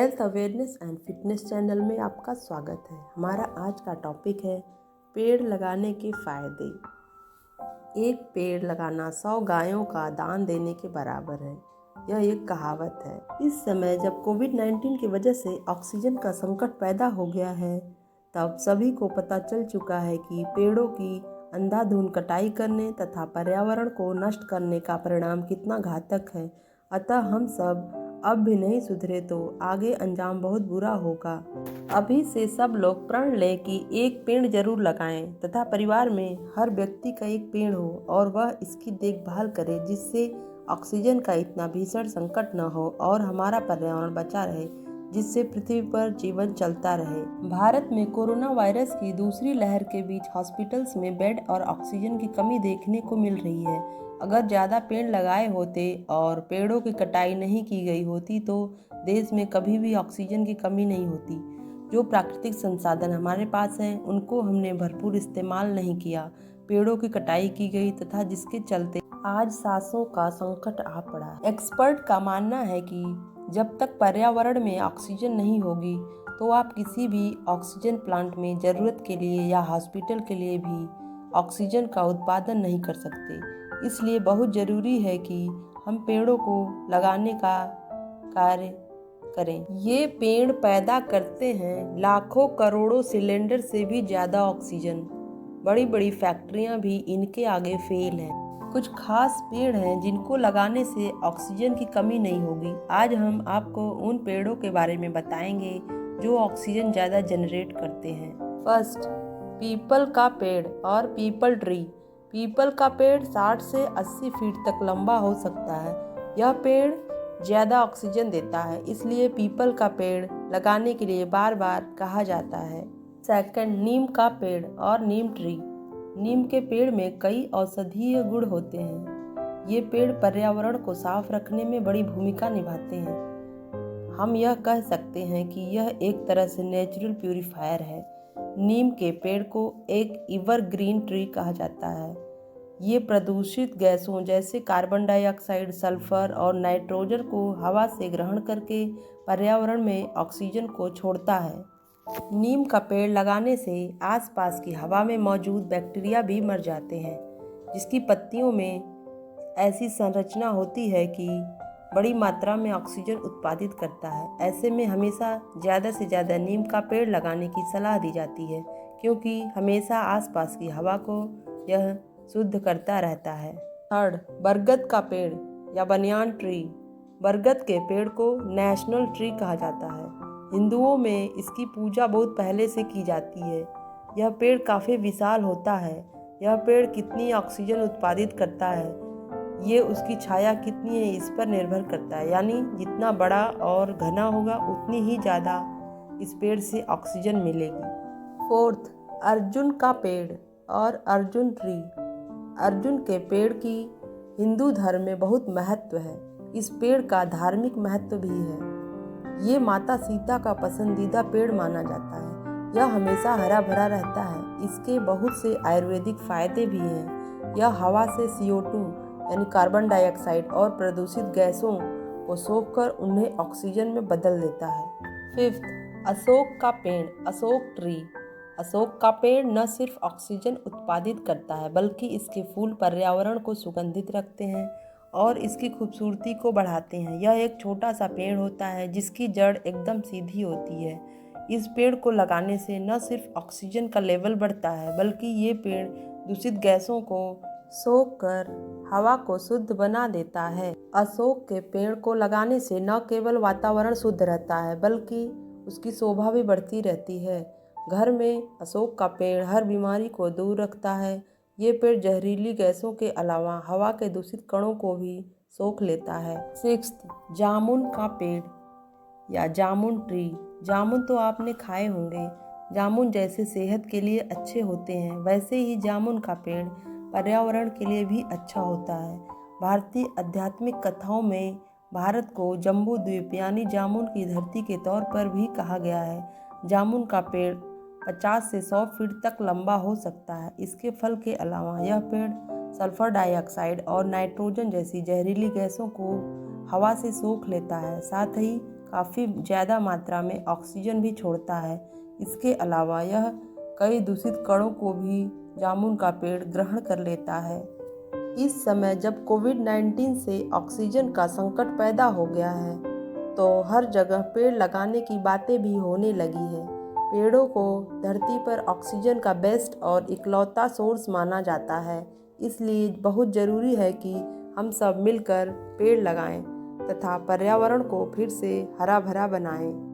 Health awareness and fitness channel में आपका स्वागत है। हमारा आज का टॉपिक है पेड़ लगाने के फ़ायदे। एक पेड़ लगाना 100 गायों का दान देने के बराबर है। यह एक कहावत है। इस समय जब कोविड-19 की वजह से ऑक्सीजन का संकट पैदा हो गया है, तब सभी को पता चल चुका है कि पेड़ों की अंधाधुंध कटाई करने तथा पर्यावरण को नष्ट करने का परिणाम कितना घातक है। अतः हम सब अब भी नहीं सुधरे तो आगे अंजाम बहुत बुरा होगा। अभी से सब लोग प्रण लें कि एक पेड़ जरूर लगाएं तथा परिवार में हर व्यक्ति का एक पेड़ हो और वह इसकी देखभाल करे, जिससे ऑक्सीजन का इतना भीषण संकट न हो और हमारा पर्यावरण बचा रहे, जिससे पृथ्वी पर जीवन चलता रहे। भारत में कोरोना वायरस की दूसरी लहर के बीच हॉस्पिटल्स में बेड और ऑक्सीजन की कमी देखने को मिल रही है। अगर ज़्यादा पेड़ लगाए होते और पेड़ों की कटाई नहीं की गई होती तो देश में कभी भी ऑक्सीजन की कमी नहीं होती। जो प्राकृतिक संसाधन हमारे पास हैं उनको हमने भरपूर इस्तेमाल नहीं किया, पेड़ों की कटाई की गई तथा जिसके चलते आज सांसों का संकट आ पड़ा। एक्सपर्ट का मानना है कि जब तक पर्यावरण में ऑक्सीजन नहीं होगी तो आप किसी भी ऑक्सीजन प्लांट में ज़रूरत के लिए या हॉस्पिटल के लिए भी ऑक्सीजन का उत्पादन नहीं कर सकते। इसलिए बहुत ज़रूरी है कि हम पेड़ों को लगाने का कार्य करें। ये पेड़ पैदा करते हैं लाखों करोड़ों सिलेंडर से भी ज़्यादा ऑक्सीजन। बड़ी बड़ी फैक्ट्रियां भी इनके आगे फेल हैं। कुछ खास पेड़ हैं जिनको लगाने से ऑक्सीजन की कमी नहीं होगी। आज हम आपको उन पेड़ों के बारे में बताएंगे जो ऑक्सीजन ज़्यादा जनरेट करते हैं। फर्स्ट, पीपल का पेड़ और पीपल ट्री। पीपल का पेड़ 60 से 80 फीट तक लंबा हो सकता है। यह पेड़ ज़्यादा ऑक्सीजन देता है, इसलिए पीपल का पेड़ लगाने के लिए बार बार कहा जाता है। सेकंड, नीम का पेड़ और नीम ट्री। नीम के पेड़ में कई औषधीय गुण होते हैं। ये पेड़ पर्यावरण को साफ रखने में बड़ी भूमिका निभाते हैं। हम यह कह सकते हैं कि यह एक तरह से नेचुरल प्यूरीफायर है। नीम के पेड़ को एक एवरग्रीन ट्री कहा जाता है। ये प्रदूषित गैसों जैसे कार्बन डाइऑक्साइड, सल्फर और नाइट्रोजन को हवा से ग्रहण करके पर्यावरण में ऑक्सीजन को छोड़ता है। नीम का पेड़ लगाने से आसपास की हवा में मौजूद बैक्टीरिया भी मर जाते हैं, जिसकी पत्तियों में ऐसी संरचना होती है कि बड़ी मात्रा में ऑक्सीजन उत्पादित करता है। ऐसे में हमेशा ज़्यादा से ज़्यादा नीम का पेड़ लगाने की सलाह दी जाती है, क्योंकि हमेशा आसपास की हवा को यह शुद्ध करता रहता है। थर्ड, बरगद का पेड़ या बनियान ट्री। बरगद के पेड़ को नेशनल ट्री कहा जाता है। हिंदुओं में इसकी पूजा बहुत पहले से की जाती है। यह पेड़ काफ़ी विशाल होता है। यह पेड़ कितनी ऑक्सीजन उत्पादित करता है, ये उसकी छाया कितनी है इस पर निर्भर करता है। यानी जितना बड़ा और घना होगा उतनी ही ज़्यादा इस पेड़ से ऑक्सीजन मिलेगी। फोर्थ, अर्जुन का पेड़ और अर्जुन ट्री। अर्जुन के पेड़ की हिंदू धर्म में बहुत महत्व है। इस पेड़ का धार्मिक महत्व भी है। ये माता सीता का पसंदीदा पेड़ माना जाता है। यह हमेशा हरा भरा रहता है। इसके बहुत से आयुर्वेदिक फायदे भी हैं। यह हवा से CO2 यानी कार्बन डाइऑक्साइड और प्रदूषित गैसों को सोखकर उन्हें ऑक्सीजन में बदल देता है। फिफ्थ, अशोक का पेड़, अशोक ट्री। अशोक का पेड़ न सिर्फ ऑक्सीजन उत्पादित करता है, बल्कि इसके फूल पर्यावरण को सुगंधित रखते हैं और इसकी खूबसूरती को बढ़ाते हैं। यह एक छोटा सा पेड़ होता है जिसकी जड़ एकदम सीधी होती है। इस पेड़ को लगाने से न सिर्फ ऑक्सीजन का लेवल बढ़ता है, बल्कि ये पेड़ दूषित गैसों को सोख कर हवा को शुद्ध बना देता है। अशोक के पेड़ को लगाने से न केवल वातावरण शुद्ध रहता है, बल्कि उसकी शोभा भी बढ़ती रहती है। घर में अशोक का पेड़ हर बीमारी को दूर रखता है। ये पेड़ जहरीली गैसों के अलावा हवा के दूषित कणों को भी सोख लेता है। सिक्स्थ, जामुन का पेड़ या जामुन ट्री। जामुन तो आपने खाए होंगे। जामुन जैसे सेहत के लिए अच्छे होते हैं, वैसे ही जामुन का पेड़ पर्यावरण के लिए भी अच्छा होता है। भारतीय आध्यात्मिक कथाओं में भारत को जम्बू द्वीप यानी जामुन की धरती के तौर पर भी कहा गया है। जामुन का पेड़ 50 से 100 फीट तक लंबा हो सकता है। इसके फल के अलावा यह पेड़ सल्फर डाइऑक्साइड और नाइट्रोजन जैसी जहरीली गैसों को हवा से सोख लेता है। साथ ही काफ़ी ज़्यादा मात्रा में ऑक्सीजन भी छोड़ता है। इसके अलावा यह कई दूषित कणों को भी जामुन का पेड़ ग्रहण कर लेता है। इस समय जब कोविड-19 से ऑक्सीजन का संकट पैदा हो गया है, तो हर जगह पेड़ लगाने की बातें भी होने लगी है। पेड़ों को धरती पर ऑक्सीजन का बेस्ट और इकलौता सोर्स माना जाता है, इसलिए बहुत ज़रूरी है कि हम सब मिलकर पेड़ लगाएं तथा पर्यावरण को फिर से हरा भरा बनाएं।